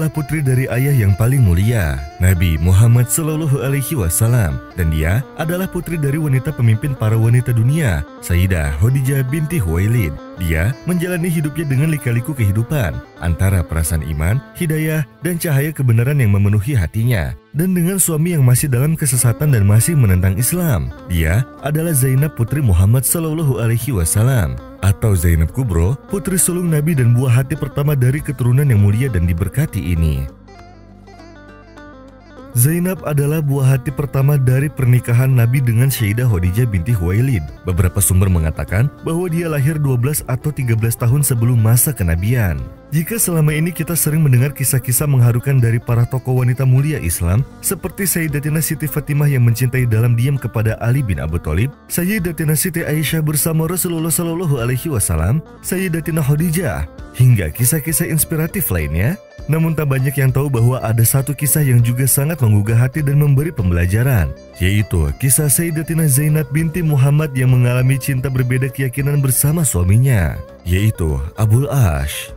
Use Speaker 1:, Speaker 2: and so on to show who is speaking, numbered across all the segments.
Speaker 1: adalah putri dari ayah yang paling mulia, Nabi Muhammad SAW, dan dia adalah putri dari wanita pemimpin para wanita dunia, Sayyidah Khadijah binti Khuwailid. Dia menjalani hidupnya dengan lika-liku kehidupan, antara perasaan iman, hidayah, dan cahaya kebenaran yang memenuhi hatinya. Dan dengan suami yang masih dalam kesesatan dan masih menentang Islam. Dia adalah Zainab putri Muhammad SAW, atau Zainab Kubro, putri sulung Nabi dan buah hati pertama dari keturunan yang mulia dan diberkati ini. Zainab adalah buah hati pertama dari pernikahan Nabi dengan Sayyidah Khadijah binti Khuwailid. Beberapa sumber mengatakan bahwa dia lahir 12 atau 13 tahun sebelum masa kenabian. Jika selama ini kita sering mendengar kisah-kisah mengharukan dari para tokoh wanita mulia Islam seperti Sayyidatina Siti Fatimah yang mencintai dalam diam kepada Ali bin Abi Thalib, Sayyidatina Siti Aisyah bersama Rasulullah SAW, Sayyidatina Khadijah, hingga kisah-kisah inspiratif lainnya, namun tak banyak yang tahu bahwa ada satu kisah yang juga sangat menggugah hati dan memberi pembelajaran, yaitu kisah Sayyidatina Zainab binti Muhammad yang mengalami cinta berbeda keyakinan bersama suaminya, yaitu Abul Ash.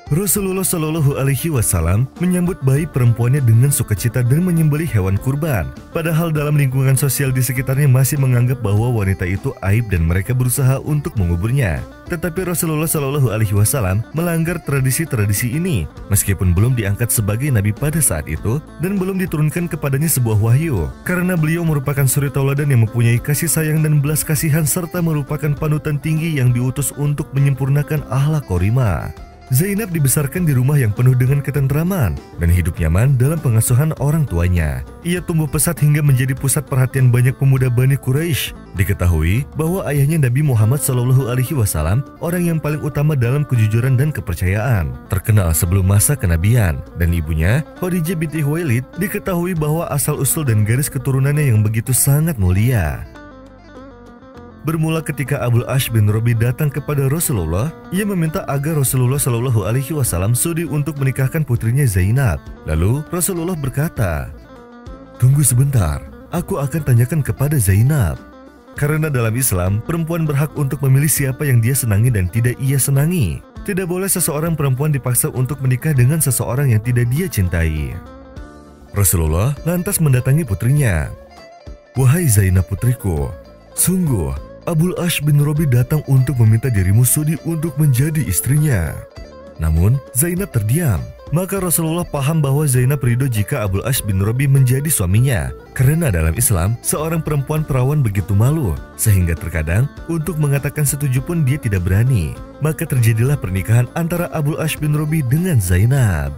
Speaker 1: Rasulullah SAW menyambut bayi perempuannya dengan sukacita dan menyembelih hewan kurban. Padahal dalam lingkungan sosial di sekitarnya masih menganggap bahwa wanita itu aib dan mereka berusaha untuk menguburnya. Tetapi Rasulullah SAW melanggar tradisi-tradisi ini, meskipun belum diangkat sebagai nabi pada saat itu dan belum diturunkan kepadanya sebuah wahyu. Karena beliau merupakan suri tauladan yang mempunyai kasih sayang dan belas kasihan serta merupakan panutan tinggi yang diutus untuk menyempurnakan akhlak karimah. Zainab dibesarkan di rumah yang penuh dengan ketentraman dan hidup nyaman dalam pengasuhan orang tuanya. Ia tumbuh pesat hingga menjadi pusat perhatian banyak pemuda Bani Quraisy. Diketahui bahwa ayahnya Nabi Muhammad SAW orang yang paling utama dalam kejujuran dan kepercayaan, terkenal sebelum masa kenabian, dan ibunya Khadijah binti Khuwailid diketahui bahwa asal-usul dan garis keturunannya yang begitu sangat mulia. Bermula ketika Abul Ash bin Rabi datang kepada Rasulullah, ia meminta agar Rasulullah SAW sudi untuk menikahkan putrinya Zainab. Lalu Rasulullah berkata, "Tunggu sebentar, aku akan tanyakan kepada Zainab." Karena dalam Islam, perempuan berhak untuk memilih siapa yang dia senangi dan tidak ia senangi. Tidak boleh seseorang perempuan dipaksa untuk menikah dengan seseorang yang tidak dia cintai. Rasulullah lantas mendatangi putrinya. "Wahai Zainab putriku, sungguh Abul Ash bin Rabi datang untuk meminta dirimu sudi untuk menjadi istrinya." Namun Zainab terdiam. Maka Rasulullah paham bahwa Zainab ridho jika Abul Ash bin Rabi menjadi suaminya. Karena dalam Islam, seorang perempuan perawan begitu malu, sehingga terkadang untuk mengatakan setuju pun dia tidak berani. Maka terjadilah pernikahan antara Abul Ash bin Rabi dengan Zainab.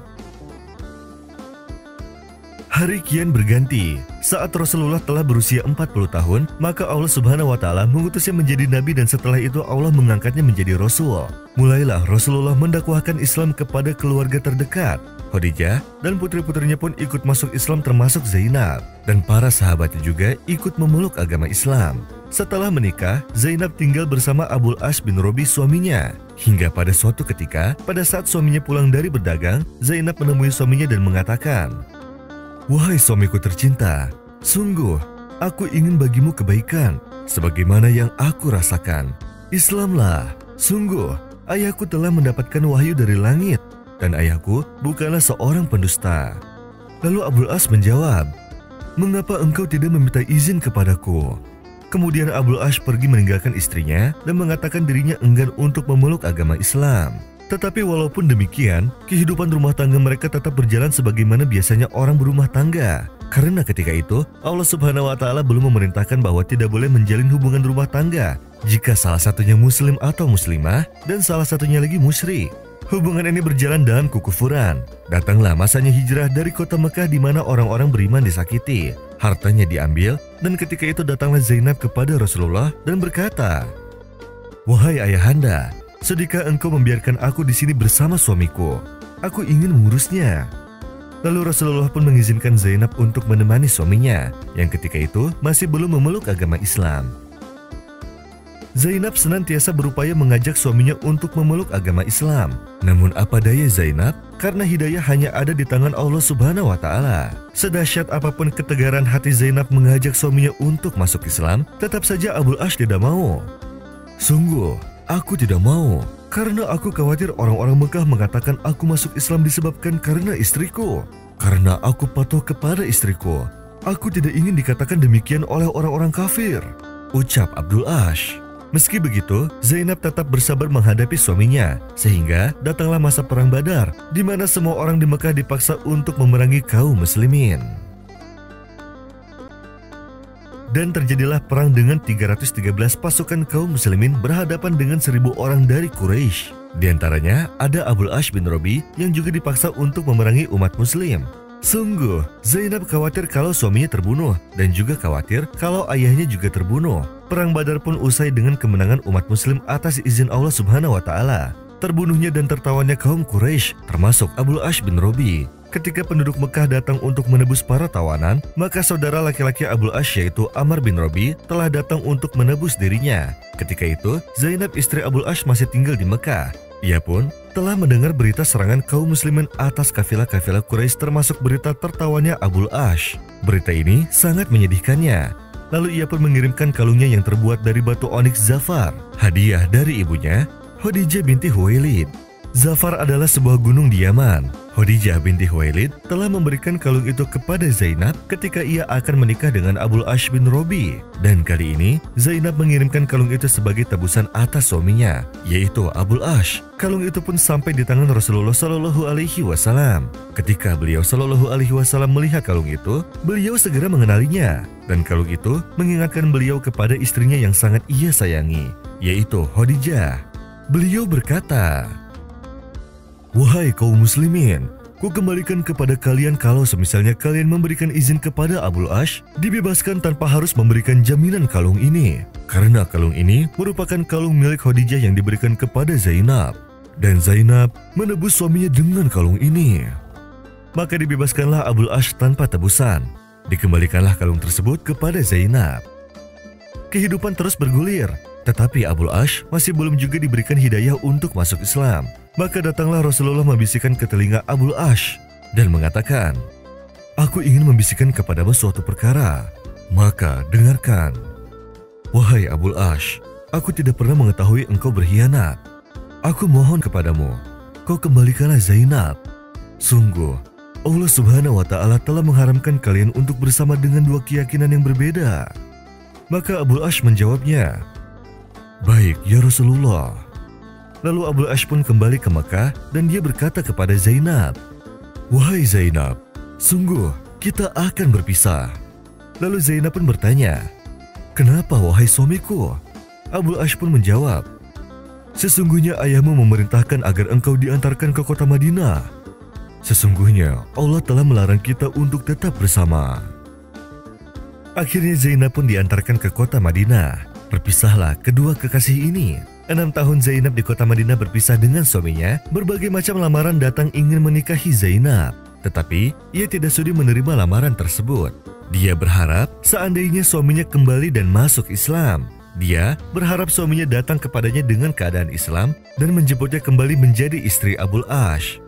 Speaker 1: Hari kian berganti. Saat Rasulullah telah berusia 40 tahun, maka Allah Subhanahu wa Ta'ala mengutusnya menjadi nabi dan setelah itu Allah mengangkatnya menjadi rasul. Mulailah Rasulullah mendakwahkan Islam kepada keluarga terdekat. Khadijah dan putri-putrinya pun ikut masuk Islam termasuk Zainab, dan para sahabatnya juga ikut memeluk agama Islam. Setelah menikah, Zainab tinggal bersama Abul Ash bin Rabi suaminya. Hingga pada suatu ketika, pada saat suaminya pulang dari berdagang, Zainab menemui suaminya dan mengatakan, "Wahai suamiku tercinta, sungguh aku ingin bagimu kebaikan sebagaimana yang aku rasakan. Islamlah, sungguh ayahku telah mendapatkan wahyu dari langit dan ayahku bukanlah seorang pendusta." Lalu Abul Ash menjawab, "Mengapa engkau tidak meminta izin kepadaku?" Kemudian Abul Ash pergi meninggalkan istrinya dan mengatakan dirinya enggan untuk memeluk agama Islam. Tetapi walaupun demikian, kehidupan rumah tangga mereka tetap berjalan sebagaimana biasanya orang berumah tangga. Karena ketika itu, Allah Subhanahu wa Ta'ala belum memerintahkan bahwa tidak boleh menjalin hubungan rumah tangga jika salah satunya muslim atau muslimah dan salah satunya lagi musyrik. Hubungan ini berjalan dalam kekufuran. Datanglah masanya hijrah dari kota Mekah di mana orang-orang beriman disakiti, hartanya diambil, dan ketika itu datanglah Zainab kepada Rasulullah dan berkata, "Wahai ayahanda, sudikah engkau membiarkan aku di sini bersama suamiku? Aku ingin mengurusnya." Lalu Rasulullah pun mengizinkan Zainab untuk menemani suaminya, yang ketika itu masih belum memeluk agama Islam. Zainab senantiasa berupaya mengajak suaminya untuk memeluk agama Islam. Namun apa daya Zainab, karena hidayah hanya ada di tangan Allah Subhanahu wa Ta'ala. Sedahsyat apapun ketegaran hati Zainab mengajak suaminya untuk masuk Islam, tetap saja Abul Ash tidak mau. "Sungguh, aku tidak mau," Karena aku khawatir orang-orang Mekah mengatakan aku masuk Islam disebabkan karena istriku. Karena aku patuh kepada istriku. Aku tidak ingin dikatakan demikian oleh orang-orang kafir, ucap Abdul Ash. Meski begitu, Zainab tetap bersabar menghadapi suaminya, sehingga datanglah masa perang Badar, di mana semua orang di Mekah dipaksa untuk memerangi kaum muslimin. Dan terjadilah perang dengan 313 pasukan kaum muslimin berhadapan dengan 1000 orang dari Quraisy. Di antaranya ada Abul Ash bin Robi yang juga dipaksa untuk memerangi umat muslim. Sungguh, Zainab khawatir kalau suaminya terbunuh dan juga khawatir kalau ayahnya juga terbunuh. Perang Badar pun usai dengan kemenangan umat muslim atas izin Allah Subhanahu wa Ta'ala. Terbunuhnya dan tertawanya kaum Quraisy, termasuk Abul Ash bin Robi. Ketika penduduk Mekah datang untuk menebus para tawanan, maka saudara laki-laki Abul Ash yaitu Ammar bin Robi telah datang untuk menebus dirinya. Ketika itu, Zainab istri Abul Ash masih tinggal di Mekah. Ia pun telah mendengar berita serangan kaum muslimin atas kafilah-kafilah Quraisy termasuk berita tertawanya Abul Ash. Berita ini sangat menyedihkannya. Lalu ia pun mengirimkan kalungnya yang terbuat dari batu oniks Zafar, hadiah dari ibunya, Khadijah binti Khuwailid. Zafar adalah sebuah gunung di Yaman. Khadijah binti Khuwailid telah memberikan kalung itu kepada Zainab ketika ia akan menikah dengan Abul Ash bin Robi. Dan kali ini, Zainab mengirimkan kalung itu sebagai tebusan atas suaminya, yaitu Abul Ash. Kalung itu pun sampai di tangan Rasulullah Shallallahu Alaihi Wasallam. Ketika beliau Shallallahu Alaihi Wasallam melihat kalung itu, beliau segera mengenalinya. Dan kalung itu mengingatkan beliau kepada istrinya yang sangat ia sayangi, yaitu Khadijah. Beliau berkata, "Wahai kaum muslimin, ku kembalikan kepada kalian kalau semisalnya kalian memberikan izin kepada Abul Ash, dibebaskan tanpa harus memberikan jaminan kalung ini. Karena kalung ini merupakan kalung milik Khadijah yang diberikan kepada Zainab. Dan Zainab menebus suaminya dengan kalung ini." Maka dibebaskanlah Abul Ash tanpa tebusan. Dikembalikanlah kalung tersebut kepada Zainab. Kehidupan terus bergulir, tetapi Abul Ash masih belum juga diberikan hidayah untuk masuk Islam. Maka datanglah Rasulullah membisikkan ke telinga Abul Ash dan mengatakan, "Aku ingin membisikkan kepadamu suatu perkara, maka dengarkan. Wahai Abul Ash, aku tidak pernah mengetahui engkau berkhianat. Aku mohon kepadamu, kau kembalikanlah Zainab. Sungguh, Allah Subhanahu wa Ta'ala telah mengharamkan kalian untuk bersama dengan dua keyakinan yang berbeda." Maka Abul Ash menjawabnya, "Baik ya Rasulullah." Lalu Abul Ash pun kembali ke Mekah dan dia berkata kepada Zainab, "Wahai Zainab, sungguh kita akan berpisah." Lalu Zainab pun bertanya, "Kenapa wahai suamiku?" Abul Ash pun menjawab, "Sesungguhnya ayahmu memerintahkan agar engkau diantarkan ke kota Madinah. Sesungguhnya Allah telah melarang kita untuk tetap bersama." Akhirnya Zainab pun diantarkan ke kota Madinah. Berpisahlah kedua kekasih ini. 6 tahun Zainab di kota Madinah berpisah dengan suaminya. Berbagai macam lamaran datang ingin menikahi Zainab, tetapi ia tidak sudi menerima lamaran tersebut. Dia berharap seandainya suaminya kembali dan masuk Islam. Dia berharap suaminya datang kepadanya dengan keadaan Islam dan menjemputnya kembali menjadi istri Abul Ash.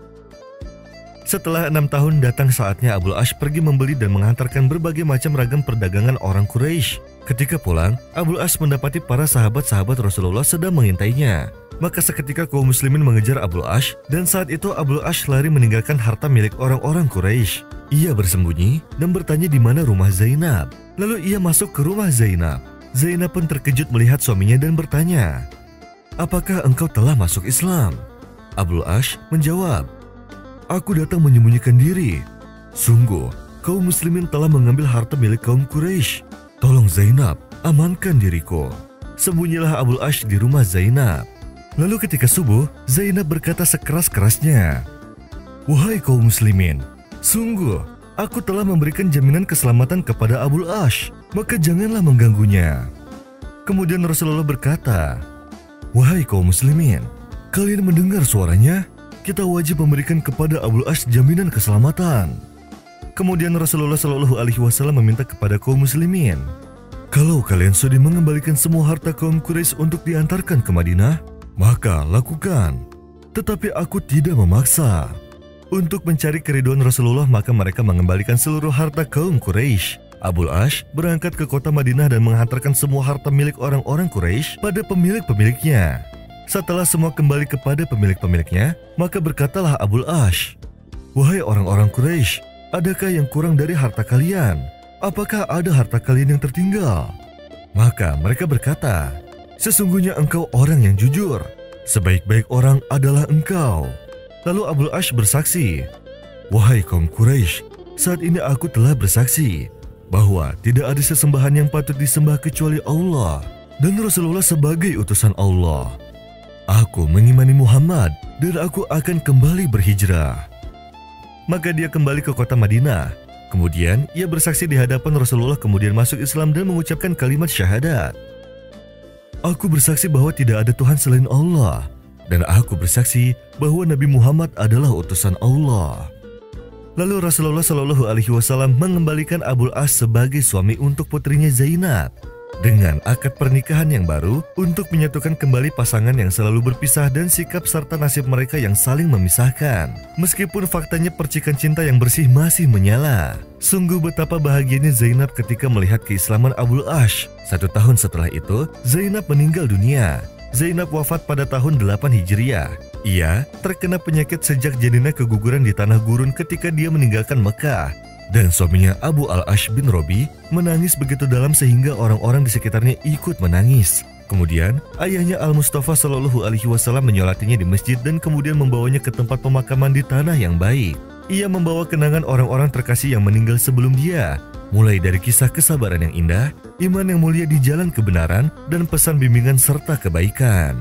Speaker 1: Setelah 6 tahun datang saatnya Abul Ash pergi membeli dan menghantarkan berbagai macam ragam perdagangan orang Quraisy. Ketika pulang, Abul Ash mendapati para sahabat-sahabat Rasulullah sedang mengintainya. Maka seketika kaum muslimin mengejar Abul Ash dan saat itu Abul Ash lari meninggalkan harta milik orang-orang Quraisy. Ia bersembunyi dan bertanya di mana rumah Zainab. Lalu ia masuk ke rumah Zainab. Zainab pun terkejut melihat suaminya dan bertanya, "Apakah engkau telah masuk Islam?" Abul Ash menjawab, "Aku datang menyembunyikan diri. Sungguh, kaum muslimin telah mengambil harta milik kaum Quraisy. Tolong Zainab, amankan diriku." Sembunyilah Abul Ash di rumah Zainab. Lalu ketika subuh, Zainab berkata sekeras-kerasnya, "Wahai kaum muslimin, sungguh aku telah memberikan jaminan keselamatan kepada Abul Ash, maka janganlah mengganggunya." Kemudian Rasulullah berkata, "Wahai kaum muslimin, kalian mendengar suaranya? Kita wajib memberikan kepada Abul Ash jaminan keselamatan." Kemudian Rasulullah Shallallahu Alaihi Wasallam meminta kepada kaum muslimin, "Kalau kalian sudah mengembalikan semua harta kaum Quraisy untuk diantarkan ke Madinah, maka lakukan. Tetapi aku tidak memaksa." Untuk mencari keriduan Rasulullah, maka mereka mengembalikan seluruh harta kaum Quraisy. Abul Ash berangkat ke kota Madinah dan menghantarkan semua harta milik orang-orang Quraisy pada pemilik-pemiliknya. Setelah semua kembali kepada pemilik-pemiliknya, maka berkatalah Abul Ash, "Wahai orang-orang Quraisy, adakah yang kurang dari harta kalian? Apakah ada harta kalian yang tertinggal?" Maka mereka berkata, "Sesungguhnya engkau orang yang jujur. Sebaik-baik orang adalah engkau." Lalu Abul Ash bersaksi, "Wahai kaum Quraisy, saat ini aku telah bersaksi bahwa tidak ada sesembahan yang patut disembah kecuali Allah dan Rasulullah sebagai utusan Allah. Aku mengimani Muhammad dan aku akan kembali berhijrah." Maka dia kembali ke kota Madinah. Kemudian ia bersaksi di hadapan Rasulullah, kemudian masuk Islam dan mengucapkan kalimat syahadat. "Aku bersaksi bahwa tidak ada Tuhan selain Allah, dan aku bersaksi bahwa Nabi Muhammad adalah utusan Allah." Lalu Rasulullah Shallallahu Alaihi Wasallam mengembalikan Abul As sebagai suami untuk putrinya Zainab dengan akad pernikahan yang baru untuk menyatukan kembali pasangan yang selalu berpisah dan sikap serta nasib mereka yang saling memisahkan. Meskipun faktanya percikan cinta yang bersih masih menyala. Sungguh betapa bahagianya Zainab ketika melihat keislaman Abul Ash. 1 tahun setelah itu, Zainab meninggal dunia. Zainab wafat pada tahun 8 Hijriah. Ia terkena penyakit sejak janinnya keguguran di tanah gurun ketika dia meninggalkan Mekah. Dan suaminya Abu Al-Ash bin Robi menangis begitu dalam sehingga orang-orang di sekitarnya ikut menangis. Kemudian ayahnya Al-Mustafa Shallallahu Alaihi Wasallam menyolatinya di masjid dan kemudian membawanya ke tempat pemakaman di tanah yang baik. Ia membawa kenangan orang-orang terkasih yang meninggal sebelum dia, mulai dari kisah kesabaran yang indah, iman yang mulia di jalan kebenaran, dan pesan bimbingan serta kebaikan.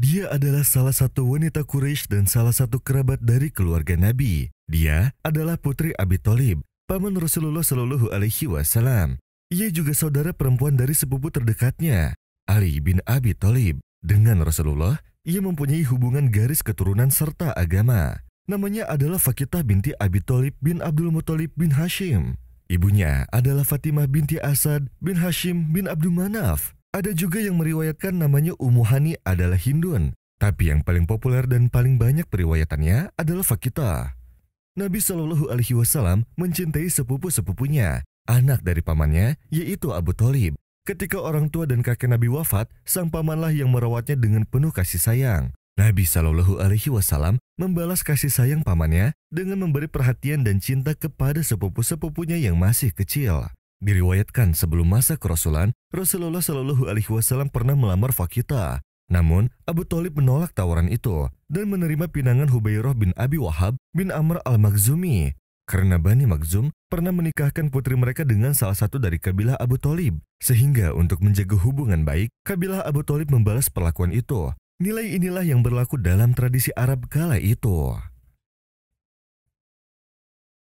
Speaker 1: Dia adalah salah satu wanita Quraisy dan salah satu kerabat dari keluarga Nabi. Dia adalah putri Abi Thalib, paman Rasulullah Shallallahu Alaihi Wasallam. Ia juga saudara perempuan dari sepupu terdekatnya, Ali bin Abi Thalib. Dengan Rasulullah, ia mempunyai hubungan garis keturunan serta agama. Namanya adalah Fakitah binti Abi Thalib bin Abdul Muthalib bin Hashim. Ibunya adalah Fatimah binti Asad bin Hashim bin Abdul Manaf. Ada juga yang meriwayatkan namanya Ummu Hani adalah Hindun, tapi yang paling populer dan paling banyak periwayatannya adalah Fakitah. Nabi Shallallahu Alaihi Wasallam mencintai sepupu-sepupunya, anak dari pamannya yaitu Abu Thalib. Ketika orang tua dan kakek Nabi wafat, sang pamanlah yang merawatnya dengan penuh kasih sayang. Nabi Shallallahu Alaihi Wasallam membalas kasih sayang pamannya dengan memberi perhatian dan cinta kepada sepupu-sepupunya yang masih kecil. Diriwayatkan sebelum masa kerasulan, Rasulullah Shallallahu Alaihi Wasallam pernah melamar Fakitah. Namun, Abu Thalib menolak tawaran itu dan menerima pinangan Hubairah bin Abi Wahab bin Amr al-Makhzumi. Karena Bani Makhzum pernah menikahkan putri mereka dengan salah satu dari kabilah Abu Thalib. Sehingga untuk menjaga hubungan baik, kabilah Abu Thalib membalas perlakuan itu. Nilai inilah yang berlaku dalam tradisi Arab kala itu.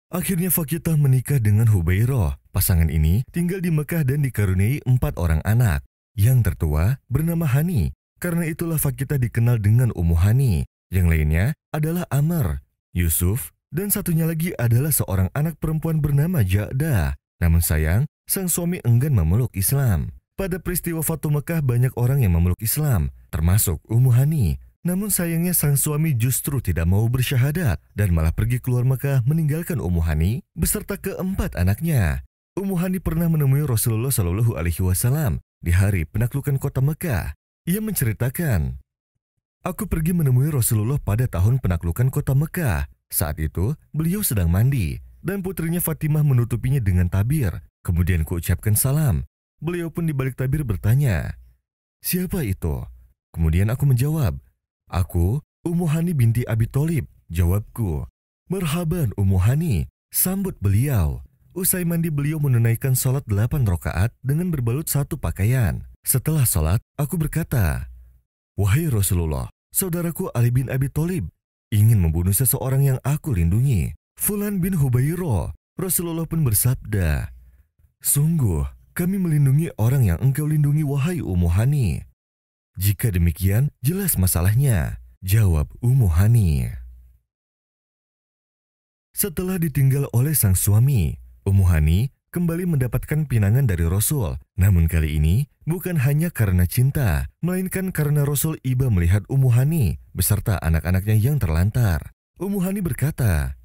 Speaker 1: Akhirnya Fakitah menikah dengan Hubairah. Pasangan ini tinggal di Mekah dan dikaruniai 4 orang anak. Yang tertua bernama Hani. Karena itulah Fakitah dikenal dengan Ummu Hani. Yang lainnya adalah Amr, Yusuf, dan satunya lagi adalah seorang anak perempuan bernama Ja'dah. Namun sayang, sang suami enggan memeluk Islam. Pada peristiwa Fatu Mekah banyak orang yang memeluk Islam, termasuk Ummu Hani. Namun sayangnya sang suami justru tidak mau bersyahadat dan malah pergi keluar Mekah meninggalkan Ummu Hani beserta ke-4 anaknya. Ummu Hani pernah menemui Rasulullah Shallallahu Alaihi Wasallam di hari penaklukan kota Mekah. Ia menceritakan, "Aku pergi menemui Rasulullah pada tahun penaklukan kota Mekah. Saat itu beliau sedang mandi dan putrinya Fatimah menutupinya dengan tabir. Kemudian kuucapkan salam. Beliau pun di balik tabir bertanya, 'Siapa itu?' Kemudian aku menjawab, 'Aku Ummu Hani binti Abi Thalib.' Jawabku, 'Marhaban Ummu Hani.' Sambut beliau. Usai mandi beliau menunaikan sholat 8 rakaat dengan berbalut 1 pakaian. Setelah sholat, aku berkata, 'Wahai Rasulullah, saudaraku Ali bin Abi Thalib ingin membunuh seseorang yang aku lindungi, Fulan bin Hubairah.' Rasulullah pun bersabda, 'Sungguh, kami melindungi orang yang engkau lindungi, wahai Ummu Hani.' 'Jika demikian, jelas masalahnya,' jawab Ummu Hani. Setelah ditinggal oleh sang suami, Ummu Hani kembali mendapatkan pinangan dari Rasul. Namun kali ini bukan hanya karena cinta, melainkan karena Rasul iba melihat Ummu Hani beserta anak-anaknya yang terlantar. Ummu Hani berkata,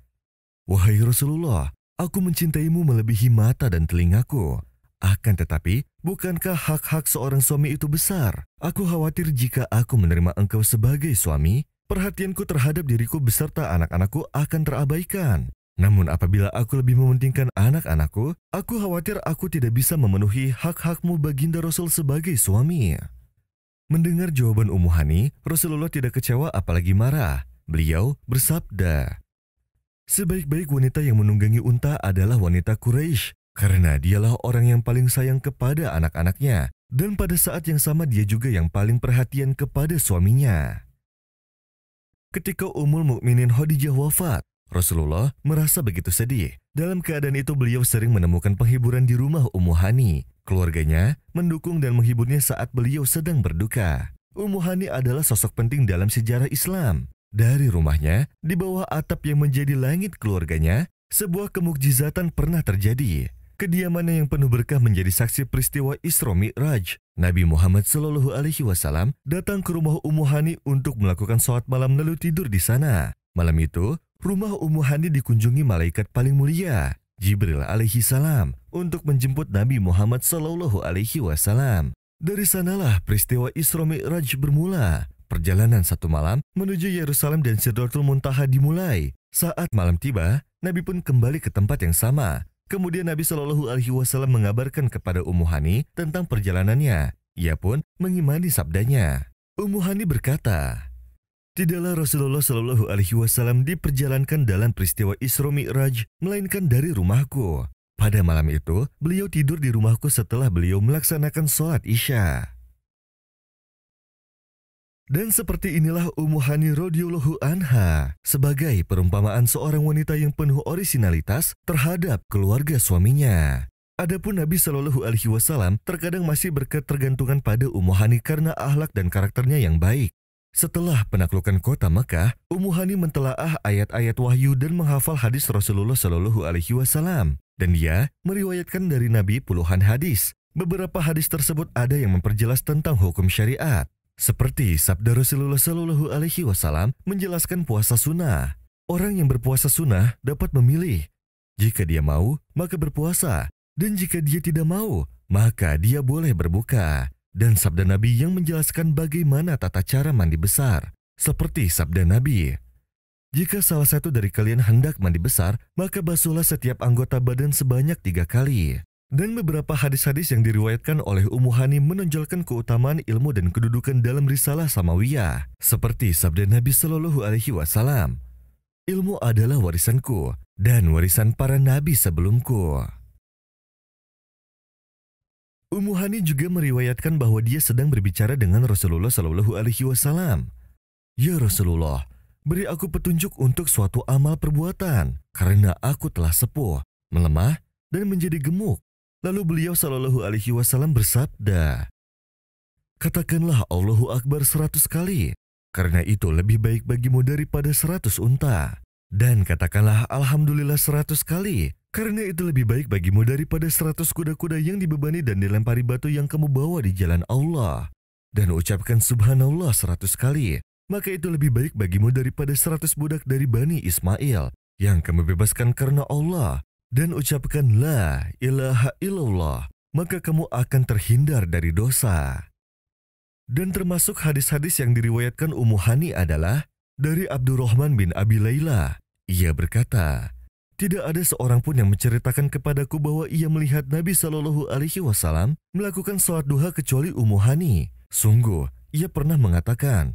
Speaker 1: "Wahai Rasulullah, aku mencintaimu melebihi mata dan telingaku. Akan tetapi, bukankah hak-hak seorang suami itu besar? Aku khawatir jika aku menerima engkau sebagai suami, perhatianku terhadap diriku beserta anak-anakku akan terabaikan. Namun apabila aku lebih mementingkan anak-anakku, aku khawatir aku tidak bisa memenuhi hak-hakmu baginda Rasul sebagai suami." Mendengar jawaban Ummu Hani, Rasulullah tidak kecewa apalagi marah. Beliau bersabda, "Sebaik-baik wanita yang menunggangi unta adalah wanita Quraisy, karena dialah orang yang paling sayang kepada anak-anaknya, dan pada saat yang sama dia juga yang paling perhatian kepada suaminya." Ketika Ummul Mukminin Khadijah wafat, Rasulullah merasa begitu sedih. Dalam keadaan itu beliau sering menemukan penghiburan di rumah Ummu Hani. Keluarganya mendukung dan menghiburnya saat beliau sedang berduka. Ummu Hani adalah sosok penting dalam sejarah Islam. Dari rumahnya, di bawah atap yang menjadi langit keluarganya, sebuah kemukjizatan pernah terjadi. Kediamannya yang penuh berkah menjadi saksi peristiwa Isra Mi'raj. Nabi Muhammad SAW datang ke rumah Ummu Hani untuk melakukan sholat malam lalu tidur di sana. Malam itu, rumah Ummu Hani dikunjungi malaikat paling mulia, Jibril alaihi salam, untuk menjemput Nabi Muhammad SAW. Dari sanalah peristiwa Isra Mi'raj bermula. Perjalanan satu malam menuju Yerusalem dan Sidratul Muntaha dimulai. Saat malam tiba, Nabi pun kembali ke tempat yang sama. Kemudian Nabi SAW mengabarkan kepada Ummu Hani tentang perjalanannya. Ia pun mengimani sabdanya. Ummu Hani berkata, "Tidaklah Rasulullah SAW diperjalankan dalam peristiwa Isra Mi'raj, melainkan dari rumahku. Pada malam itu, beliau tidur di rumahku setelah beliau melaksanakan sholat Isya." Dan seperti inilah Ummu Hani radhiyallahu anha sebagai perumpamaan seorang wanita yang penuh orisinalitas terhadap keluarga suaminya. Adapun Nabi SAW terkadang masih berketergantungan pada Ummu Hani karena akhlak dan karakternya yang baik. Setelah penaklukan kota Mekah, Ummu Hani mentelaah ayat-ayat wahyu dan menghafal hadis Rasulullah SAW. Dan dia meriwayatkan dari Nabi puluhan hadis. Beberapa hadis tersebut ada yang memperjelas tentang hukum syariat. Seperti sabda Rasulullah SAW menjelaskan puasa sunnah. Orang yang berpuasa sunnah dapat memilih. Jika dia mau, maka berpuasa. Dan jika dia tidak mau, maka dia boleh berbuka. Dan sabda Nabi yang menjelaskan bagaimana tata cara mandi besar. Seperti sabda Nabi, "Jika salah satu dari kalian hendak mandi besar, maka basuhlah setiap anggota badan sebanyak 3 kali. Dan beberapa hadis-hadis yang diriwayatkan oleh Ummu Hani menonjolkan keutamaan ilmu dan kedudukan dalam risalah Samawiyah. Seperti sabda Nabi SAW, "Ilmu adalah warisanku dan warisan para nabi sebelumku." Ummu Hani juga meriwayatkan bahwa dia sedang berbicara dengan Rasulullah SAW. "Ya Rasulullah, beri aku petunjuk untuk suatu amal perbuatan, karena aku telah sepuh, melemah, dan menjadi gemuk." Lalu beliau SAW bersabda, "Katakanlah Allahu Akbar 100 kali, karena itu lebih baik bagimu daripada 100 unta. Dan katakanlah Alhamdulillah 100 kali, karena itu lebih baik bagimu daripada 100 kuda-kuda yang dibebani dan dilempari batu yang kamu bawa di jalan Allah. Dan ucapkan Subhanallah 100 kali, maka itu lebih baik bagimu daripada 100 budak dari Bani Ismail yang kamu bebaskan karena Allah. Dan ucapkan La ilaha illallah, maka kamu akan terhindar dari dosa." Dan termasuk hadis-hadis yang diriwayatkan Ummu Hani adalah dari Abdurrahman bin Abi Layla. Ia berkata, "Tidak ada seorang pun yang menceritakan kepadaku bahwa ia melihat Nabi SAW melakukan sholat duha kecuali Ummu Hani. Sungguh, ia pernah mengatakan,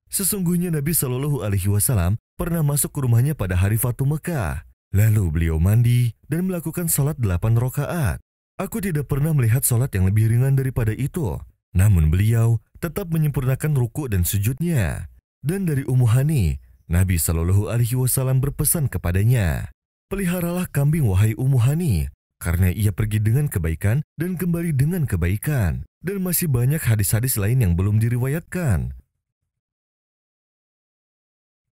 Speaker 1: sesungguhnya Nabi SAW pernah masuk ke rumahnya pada hari Fatu Mekah. Lalu beliau mandi dan melakukan sholat 8 rakaat. Aku tidak pernah melihat sholat yang lebih ringan daripada itu. Namun beliau tetap menyempurnakan ruku dan sujudnya." Dan dari Ummu Hani, Nabi SAW berpesan kepadanya, "Peliharalah kambing wahai Ummu Hani, karena ia pergi dengan kebaikan dan kembali dengan kebaikan." Dan masih banyak hadis-hadis lain yang belum diriwayatkan.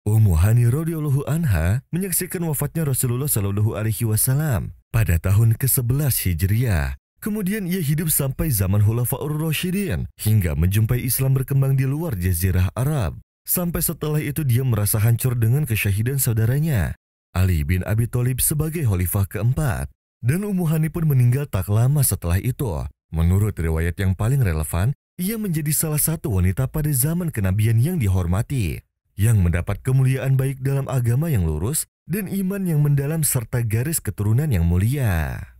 Speaker 1: Ummu Hani radhiyallahu anha menyaksikan wafatnya Rasulullah SAW pada tahun ke-11 Hijriah. Kemudian ia hidup sampai zaman Khulafaur Rasyidin hingga menjumpai Islam berkembang di luar Jazirah Arab. Sampai setelah itu dia merasa hancur dengan kesyahidan saudaranya. Ali bin Abi Thalib sebagai khalifah keempat. Dan Ummu Hani pun meninggal tak lama setelah itu. Menurut riwayat yang paling relevan, ia menjadi salah satu wanita pada zaman kenabian yang dihormati, yang mendapat kemuliaan baik dalam agama yang lurus dan iman yang mendalam serta garis keturunan yang mulia.